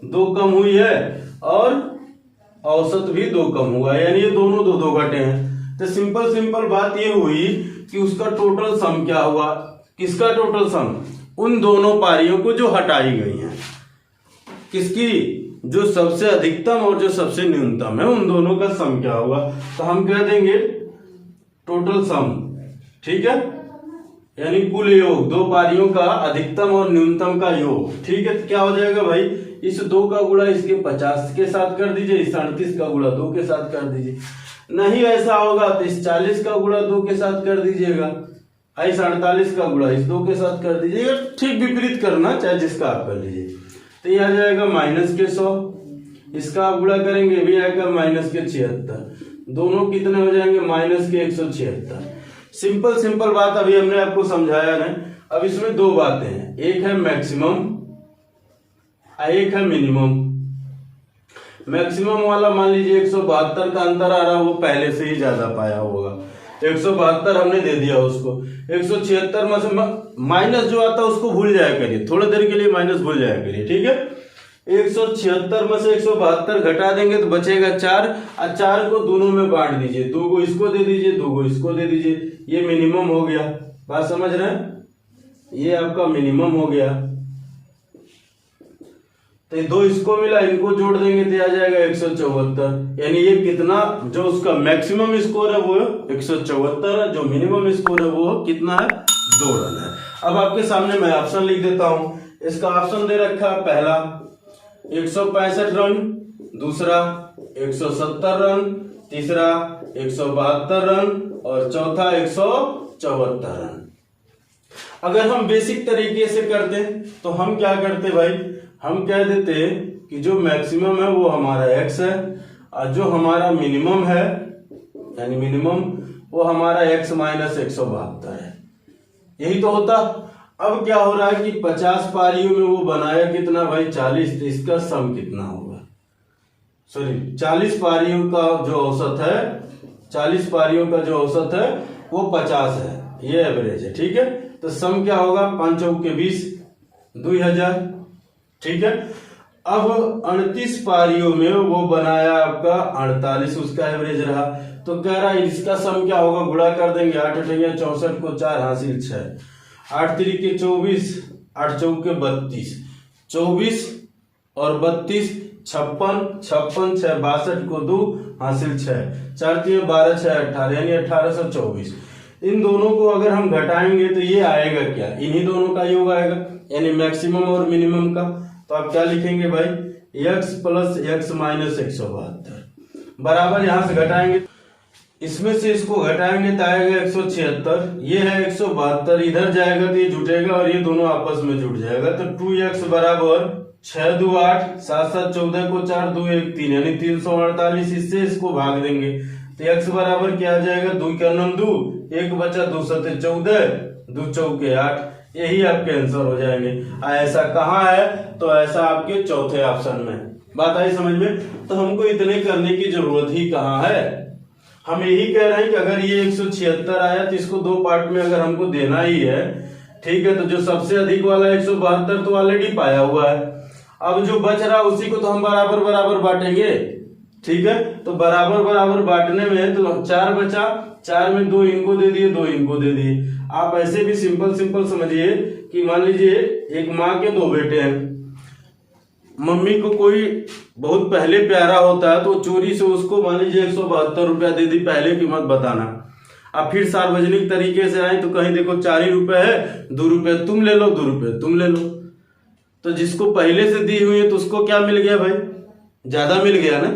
2 कम हुई है और औसत भी 2 कम हुआ है, यानी ये दोनों 2 घटे हैं। तो सिंपल बात ये हुई कि उसका टोटल सम क्या हुआ। किसका टोटल सम? उन दोनों पारियों को जो हटाई गई हैं। किसकी? जो सबसे अधिकतम और जो सबसे न्यूनतम है, उन दोनों का सम क्या हुआ। तो हम कह देंगे टोटल सम, ठीक है, यानी कुल योग 2 पारियों का अधिकतम और न्यूनतम का योग। ठीक है, तो क्या हो जाएगा भाई, इस 2 का गुणा इसके 50 के साथ कर दीजिए, इस 38 का गुणा 2 के साथ कर दीजिए। नहीं ऐसा होगा तो इस 40 का गुणा 2 के साथ कर दीजिएगा, इस 48 का गुणा इस 2 के साथ कर दीजिएगा। ठीक विपरीत करना, चाहे जिसका आप कर लीजिए। तो ये आ जाएगा -100, इसका आप गुणा करेंगे भी आएगा -76। दोनों कितने हो जाएंगे? -176। सिंपल बात अभी हमने आपको समझाया ना। अब इसमें 2 बातें हैं, एक है मैक्सिमम, एक है मिनिमम। मैक्सिमम वाला मान लीजिए 172 का अंतर आ रहा, वो पहले से ही ज्यादा पाया होगा। 172 हमने दे दिया उसको। 176 में से माइनस जो आता है उसको भूल जाया करिए, थोड़ी देर के लिए माइनस भूल जाया करिए, ठीक है। 176 में से 172 घटा देंगे तो बचेगा 4, और 4 को दोनों में बांट दीजिए, 2 को इसको दे दीजिए, 2 को इसको दे दीजिए। ये मिनिमम हो गया, बात समझ रहे हैं, ये आपका मिनिमम हो गया। तो 2 इसको मिला, इनको जोड़ देंगे तो आ जाएगा 174। यानी ये कितना, जो उसका मैक्सिमम स्कोर है वो 174 है, जो मिनिमम स्कोर है वो कितना है, 2 रन है। अब आपके सामने मैं ऑप्शन लिख देता हूं। इसका ऑप्शन दे रखा है, पहला 165 रन, दूसरा 170 रन, तीसरा 172 रन और चौथा 174 रन। अगर हम बेसिक तरीके से करते तो हम क्या करते भाई, हम कह देते कि जो मैक्सिमम है वो हमारा x है, और जो हमारा मिनिमम है यानी मिनिमम वो हमारा x माइनस 172 है। यही तो होता। अब क्या हो रहा है कि 50 पारियों में वो बनाया कितना भाई, 40, तो इसका सम कितना होगा, सॉरी 40 पारियों का जो औसत है, 40 पारियों का जो औसत है वो 50 है, ये एवरेज है, ठीक है। तो सम क्या होगा, 5 चौक के 20, 2000, ठीक है। अब 38 पारियों में वो बनाया आपका 48, उसका एवरेज रहा। तो कह रहा है इसका सम क्या होगा, गुणा कर देंगे, 8 अठैया 64 को 4 हासिल 6, 8 तिरिके 24, 8 चौके 32, 24 और 32 56, 56 6 62 को 2 हासिल 6, 4 3 12 6 18 यानी 1824। इन दोनों को अगर हम घटाएंगे तो ये आएगा क्या, इन्हीं दोनों का योग आएगा यानी मैक्सिमम और मिनिमम का। तो आप क्या लिखेंगे भाई, x प्लस x माइनस 172 बराबर, यहां से घटाएंगे, इसमें से इसको घटाएंगे तो आएगा 176, ये है 172, इधर जाएगा तो ये जुटेगा और ये दोनों आपस में जुट जाएगा। तो 2x बराबर 6 2 8 7 7 14 को 4 2 1 3 यानी 348, इससे इसको भाग देंगे तो x बराबर क्या आ जाएगा, 2 का 9 2, 1 बचा 2 7 14, 2 चौके 8, यही आपके आंसर हो जाएंगे। ऐसा कहाँ है, तो ऐसा आपके चौथे ऑप्शन में। बात आई समझ में। तो हमको इतने करने की जरूरत ही कहाँ है, हम यही कह रहे हैं कि अगर ये 176 आया तो इसको दो पार्ट में अगर हमको देना ही है, ठीक है, तो जो सबसे अधिक वाला 172 तो ऑलरेडी पाया हुआ है, अब जो बच रहा उसी को तो हम बराबर बराबर बांटेंगे, ठीक है। तो बराबर बराबर बांटने में तो 4 बचा, 4 में 2 इनको दे दिए, 2 इनको दे दिए। आप ऐसे भी सिंपल सिंपल समझिए कि मान लीजिए एक माँ के 2 बेटे हैं, मम्मी को कोई बहुत पहले प्यारा होता है तो चोरी से उसको मान लीजिए 172 रुपया दे दी, पहले कीमत बताना। अब फिर सार्वजनिक तरीके से आए तो कहीं देखो 4 ही रुपए है, 2 रुपए तुम ले लो, 2 रुपए तुम ले लो। तो जिसको पहले से दी हुई है तो उसको क्या मिल गया भाई, ज्यादा मिल गया ना,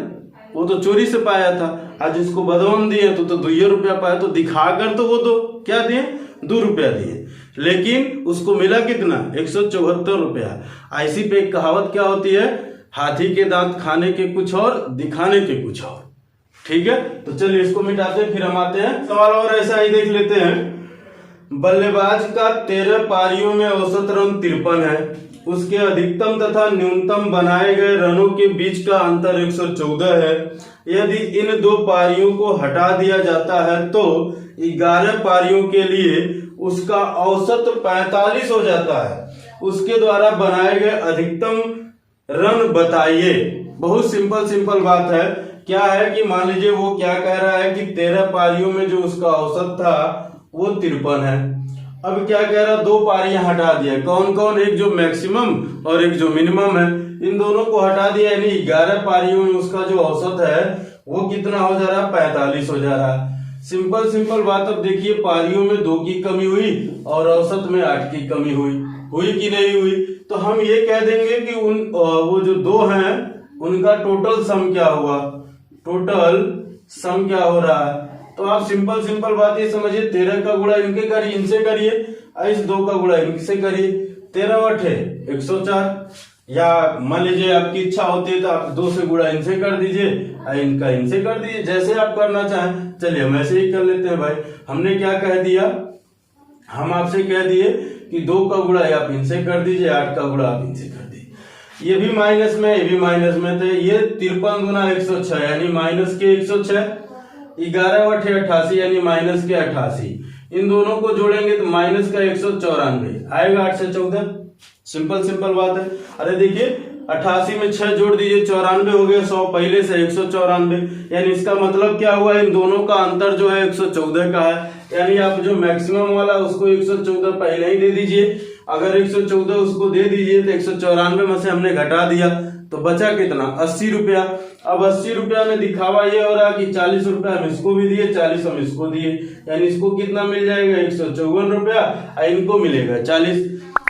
वो तो चोरी से पाया था। आज जिसको बदौन दिए तो 2 रुपया पाया, तो दिखाकर तो वो तो क्या दिए, 2 रुपया दिए, लेकिन उसको मिला कितना, 174 रुपया। ऐसी पे एक कहावत क्या होती है, हाथी के दांत खाने के कुछ और, दिखाने के कुछ और, ठीक है। तो चलिए इसको मिटाते हैं, फिर हम आते हैं सवाल और ऐसा ही देख लेते हैं। बल्लेबाज का 13 पारियों में औसत रन 53 है, उसके अधिकतम तथा न्यूनतम बनाए गए रनों के बीच का अंतर 114 है। यदि इन 2 पारियों को हटा दिया जाता है तो 11 पारियों के लिए उसका औसत 45 हो जाता है। उसके द्वारा बनाए गए अधिकतम रन बताइए। बहुत सिंपल बात है। क्या है कि मान लीजिए वो क्या कह रहा है कि 13 पारियों में जो उसका औसत था वो 53 है। अब क्या कह रहा, 2 पारियां हटा दिया, कौन कौन, एक जो मैक्सिमम और एक जो मिनिमम है, इन दोनों को हटा दिया, यानी 11 पारियों में उसका जो औसत है वो कितना हो जा रहा, 45 हो जा रहा। सिंपल बात। अब देखिए पारियों में 2 की कमी हुई और औसत में 8 की कमी हुई कि नहीं हुई। तो हम ये कह देंगे कि वो जो 2 हैं उनका टोटल सम क्या हुआ, टोटल सम क्या हो रहा है। तो आप सिंपल बात ये समझिए, 13 का गुणा इनके करिए, इनसे करिए, इस 2 का गुणा इनसे करिए, 13 8 104, या मान लीजिए आपकी इच्छा होती है तो आप 2 से गुणा इनसे कर दीजिए, इनका इनसे कर दीजिए, जैसे आप करना चाहें। चलिए हम ऐसे ही कर लेते हैं भाई। हमने क्या कह दिया, हम आपसे कह दिए कि 2 का गुणा आप इनसे कर दीजिए, 8 का गुणा आप इनसे कर दीजिए। ये भी माइनस में, ये भी माइनस में, तो ये 53 गुना 106 यानी माइनस के 106, 11 8 88 यानी माइनस के 88, इन दोनों को जोड़ेंगे तो माइनस का 194 आएगा, 8 से 14। सिंपल बात है। अरे देखिए 88 में 6 जोड़ दीजिए, 94 हो गया, 100 पहले से 194, यानी इसका मतलब क्या हुआ, इन दोनों का अंतर जो है 114 का है। यानी आप जो मैक्सिमम वाला उसको 114 पहले ही दे दीजिए, अगर 114 उसको दे दीजिए तो 194 में से हमने घटा दिया तो बचा कितना, 80 रुपया। अब 80 रुपया में दिखावा ये हो रहा कि 40 रुपया हम इसको भी दिए, 40 हम इसको दिए, यानी इसको कितना मिल जाएगा, 154 रुपया, इनको मिलेगा 40।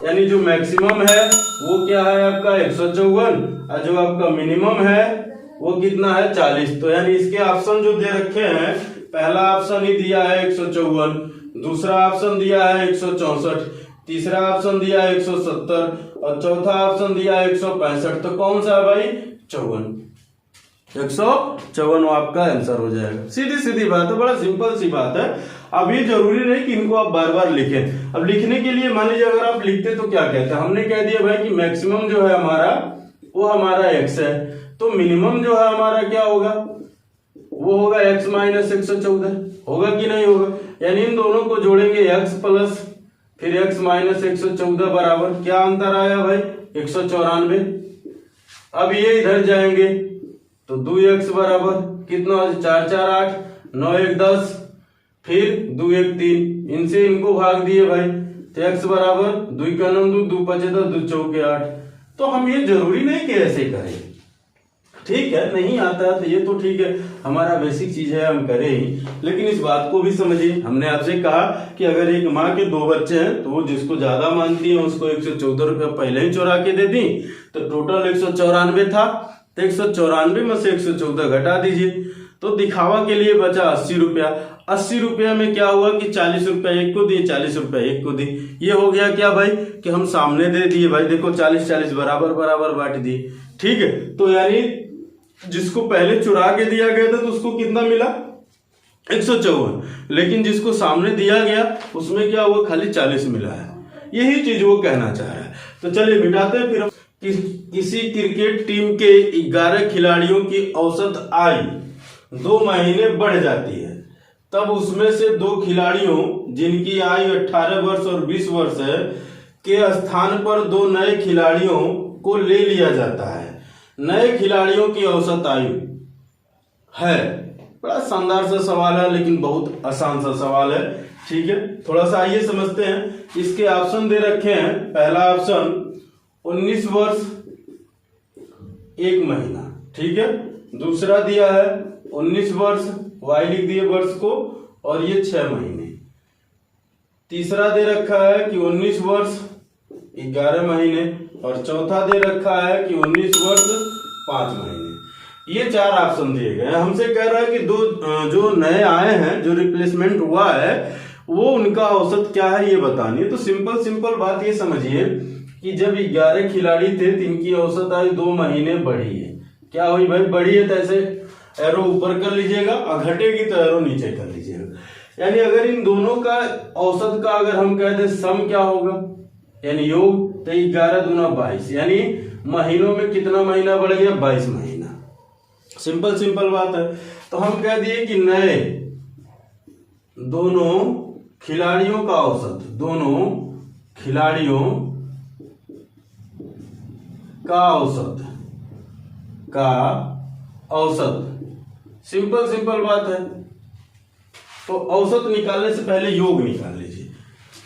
यानी जो मैक्सिमम है वो क्या है आपका 154, और जो आपका मिनिमम है वो कितना है 40। तो यानी इसके ऑप्शन जो दे रखे हैं, पहला ऑप्शन ही दिया है 154, दूसरा ऑप्शन दिया है 164, तीसरा ऑप्शन दिया है 170 और चौथा ऑप्शन दिया है 165। तो कौन सा है भाई, 154 आपका आंसर हो जाएगा। सीधी बात है, बड़ा सिंपल सी बात है। अब ये जरूरी नहीं कि इनको आप बार बार लिखें। अब लिखने के लिए मान लीजिए अगर आप लिखते तो क्या कहते हैं, हमने कह दिया भाई कि मैक्सिमम जो है हमारा वो हमारा x है, तो मिनिमम जो है हमारा क्या होगा, वो होगा x माइनस 114, होगा कि नहीं होगा। यानी इन दोनों को जोड़ेंगे x प्लस फिर x माइनस 114 बराबर क्या अंतर आया भाई, 194। अब ये इधर जाएंगे तो 2x बराबर कितना, 4 4 8 9 1 10, फिर 2 1 3, इनसे इनको भाग दिए भाई, तो x बराबर 2 का 9 2 5 10 2 चौके 8। तो हम ये जरूरी नहीं कि ऐसे करें, ठीक है, नहीं आता है तो ये तो ठीक है, हमारा बेसिक चीज है, हम करें ही। लेकिन इस बात को भी समझिए, हमने आपसे कहा कि अगर एक माँ के 2 बच्चे हैं तो वो जिसको ज्यादा मानती है उसको 114 रुपया पहले ही चुरा के दे दी, तो टोटल 194 था, तो 194 में से 114 घटा दीजिए, तो दिखावा के लिए बचा 80 रुपया। 80 रुपया में क्या हुआ कि 40 रुपया एक को दिए, 40 रुपया एक को दी। ये हो गया क्या भाई कि हम सामने दे दिए भाई, देखो 40-40 बराबर बराबर बांट दिए। ठीक है, तो यानी जिसको पहले चुरा के दिया गया था तो उसको कितना मिला, 154, लेकिन जिसको सामने दिया गया उसमें क्या हुआ, खाली 40 मिला है। यही चीज वो कहना चाह रहा है। तो चलिए मिटाते हैं। फिर हम किसी क्रिकेट टीम के 11 खिलाड़ियों की औसत आयु 2 महीने बढ़ जाती है, तब उसमें से 2 खिलाड़ियों जिनकी आयु 18 वर्ष और 20 वर्ष है के स्थान पर 2 नए खिलाड़ियों को ले लिया जाता है। नए खिलाड़ियों की औसत आयु है, बड़ा शानदार सा सवाल है लेकिन बहुत आसान सा सवाल है। ठीक है, थोड़ा सा आइए समझते हैं। इसके ऑप्शन दे रखे हैं। पहला ऑप्शन 19 वर्ष 1 महीना, ठीक है। दूसरा दिया है 19 वर्ष, वाई लिख दिए वर्ष को, और ये 6 महीने। तीसरा दे रखा है कि 19 वर्ष 11 महीने, और चौथा दे रखा है कि 19 वर्ष 5 महीने। ये 4 ऑप्शन दिए गए हैं। हमसे कह रहा है कि जो नए आए हैं, जो रिप्लेसमेंट हुआ है, वो उनका औसत क्या है ये बतानी है। तो सिंपल बात ये समझिए कि जब 11 खिलाड़ी थे तो इनकी औसत आयु 2 महीने बढ़ी है। क्या हुई भाई, बढ़ी है, तो ऐसे एरो ऊपर कर लीजिएगा, और घटेगी तो एरो नीचे कर लीजिएगा। यानी अगर इन दोनों का औसत का अगर हम कह दें सम क्या होगा, यानी योग, तो 11 दूना 22, यानी महीनों में कितना महीना बढ़ गया, 22 महीना। सिंपल बात है। तो हम कह दिए कि नए दोनों खिलाड़ियों का औसत, दोनों खिलाड़ियों का औसत सिंपल बात है। तो औसत निकालने से पहले योग निकाल लीजिए,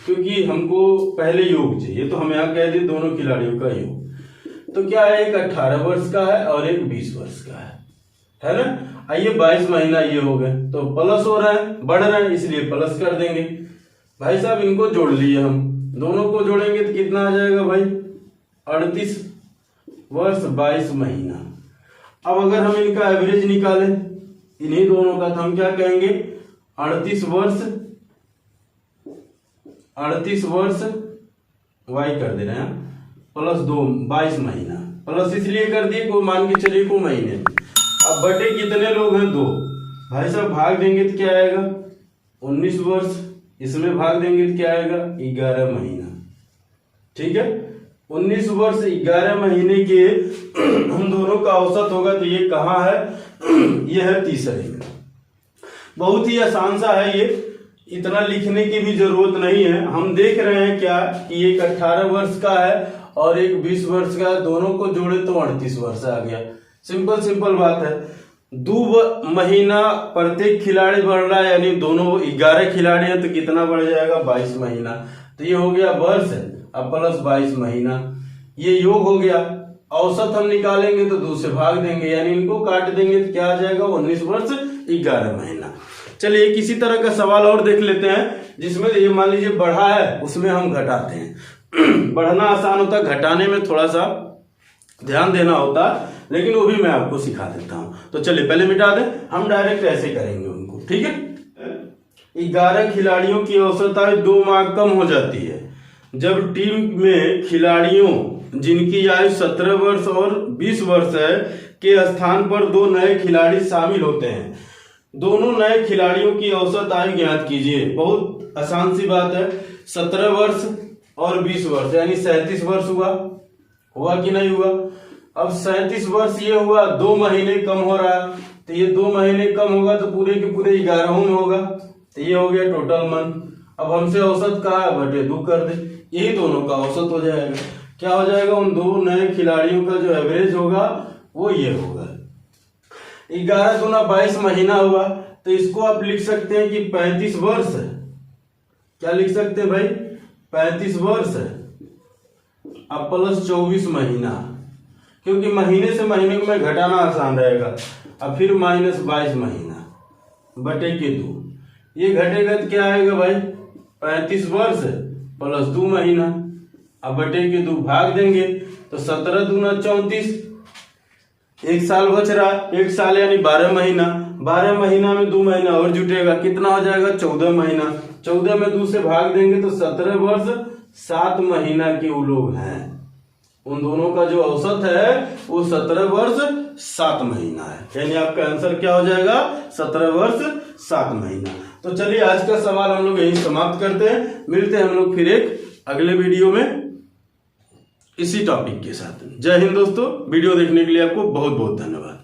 क्योंकि हमको पहले योग चाहिए। तो हम यहाँ कह दिए दोनों खिलाड़ियों का योग। तो क्या है, एक 18 वर्ष का है और एक 20 वर्ष का है ना। आइए 22 महीना ये हो गए, तो प्लस हो रहा है, बढ़ रहा है, इसलिए प्लस कर देंगे। भाई साहब इनको जोड़ लिए, हम दोनों को जोड़ेंगे तो कितना आ जाएगा भाई, 38 वर्ष 22 महीना। अब अगर हम इनका एवरेज निकालें इन्हीं दोनों का, तो हम क्या कहेंगे, 38 वर्ष वाई कर दे रहे हैं, प्लस 2 22 महीना, प्लस इसलिए कर दिए को मान के चलिए को महीने। अब बटे कितने लोग हैं, 2। भाई साहब भाग देंगे तो क्या आएगा, 19 वर्ष, इसमें भाग देंगे तो क्या आएगा, 11 महीना। ठीक है, 19 वर्ष 11 महीने के हम दोनों का औसत होगा। तो ये कहाँ है, ये है तीसरे में। बहुत ही आसान सा है ये, इतना लिखने की भी जरूरत नहीं है। हम देख रहे हैं क्या कि एक 18 वर्ष का है और एक 20 वर्ष का है, दोनों को जोड़े तो 38 वर्ष आ गया। सिंपल बात है। 2 महीना प्रत्येक खिलाड़ी बढ़ रहा है, यानी दोनों 11 खिलाड़ी हैं तो कितना बढ़ जाएगा, 22 महीना। तो ये हो गया वर्ष अब प्लस 22 महीना, ये योग हो गया। औसत हम निकालेंगे तो 2 से भाग देंगे, यानी इनको काट देंगे तो क्या आ जाएगा, 19 वर्ष 11 महीना। चलिए किसी तरह का सवाल और देख लेते हैं, जिसमें ये मान लीजिए बढ़ा है, उसमें हम घटाते हैं। बढ़ना आसान होता है, घटाने में थोड़ा सा ध्यान देना होता, लेकिन वो भी मैं आपको सिखा देता हूं। तो चलिए पहले मिटा दें, हम डायरेक्ट ऐसे करेंगे उनको। ठीक है, 11 खिलाड़ियों की औसत आयु 2 माह कम हो जाती है जब टीम में खिलाड़ियों जिनकी आयु 17 वर्ष और 20 वर्ष है के स्थान पर 2 नए खिलाड़ी शामिल होते हैं। दोनों नए खिलाड़ियों की औसत आयु ज्ञात कीजिए। बहुत आसान सी बात है, 17 वर्ष और 20 वर्ष यानी 37 वर्ष हुआ कि नहीं हुआ। अब 37 वर्ष ये हुआ, 2 महीने कम हो रहा है, तो ये 2 महीने कम होगा तो पूरे के पूरे 11 में होगा, तो ये हो गया टोटल मंथ। अब हमसे औसत कहा है, बटे 2 कर दे, यही दोनों का औसत हो जाएगा। क्या हो जाएगा, उन 2 नए खिलाड़ियों का जो एवरेज होगा वो ये होगा। 11 दूना 22 महीना हुआ, तो इसको आप लिख सकते हैं कि 35 वर्ष। क्या लिख सकते हैं भाई, 35 वर्ष अब प्लस 24 महीना, क्योंकि महीने से महीने को मैं घटाना आसान रहेगा। अब फिर -22 महीना बटे के 2, ये घटेगा तो क्या आएगा भाई 35 वर्ष प्लस 2 महीना। अब बटे के 2 भाग देंगे तो 17 दूना 34, 1 साल बच रहा, 1 साल यानी 12 महीना, 12 महीना में 2 महीना और जुटेगा, कितना हो जाएगा 14 महीना। 14 में 2 से भाग देंगे तो 17 वर्ष 7 महीना के वो लोग हैं। उन दोनों का जो औसत है वो 17 वर्ष 7 महीना है, यानी आपका आंसर क्या हो जाएगा 17 वर्ष 7 महीना। तो चलिए आज का सवाल हम लोग यहीं समाप्त करते हैं, मिलते हैं हम लोग फिर एक अगले वीडियो में इसी टॉपिक के साथ। जय हिंद दोस्तों, वीडियो देखने के लिए आपको बहुत बहुत धन्यवाद।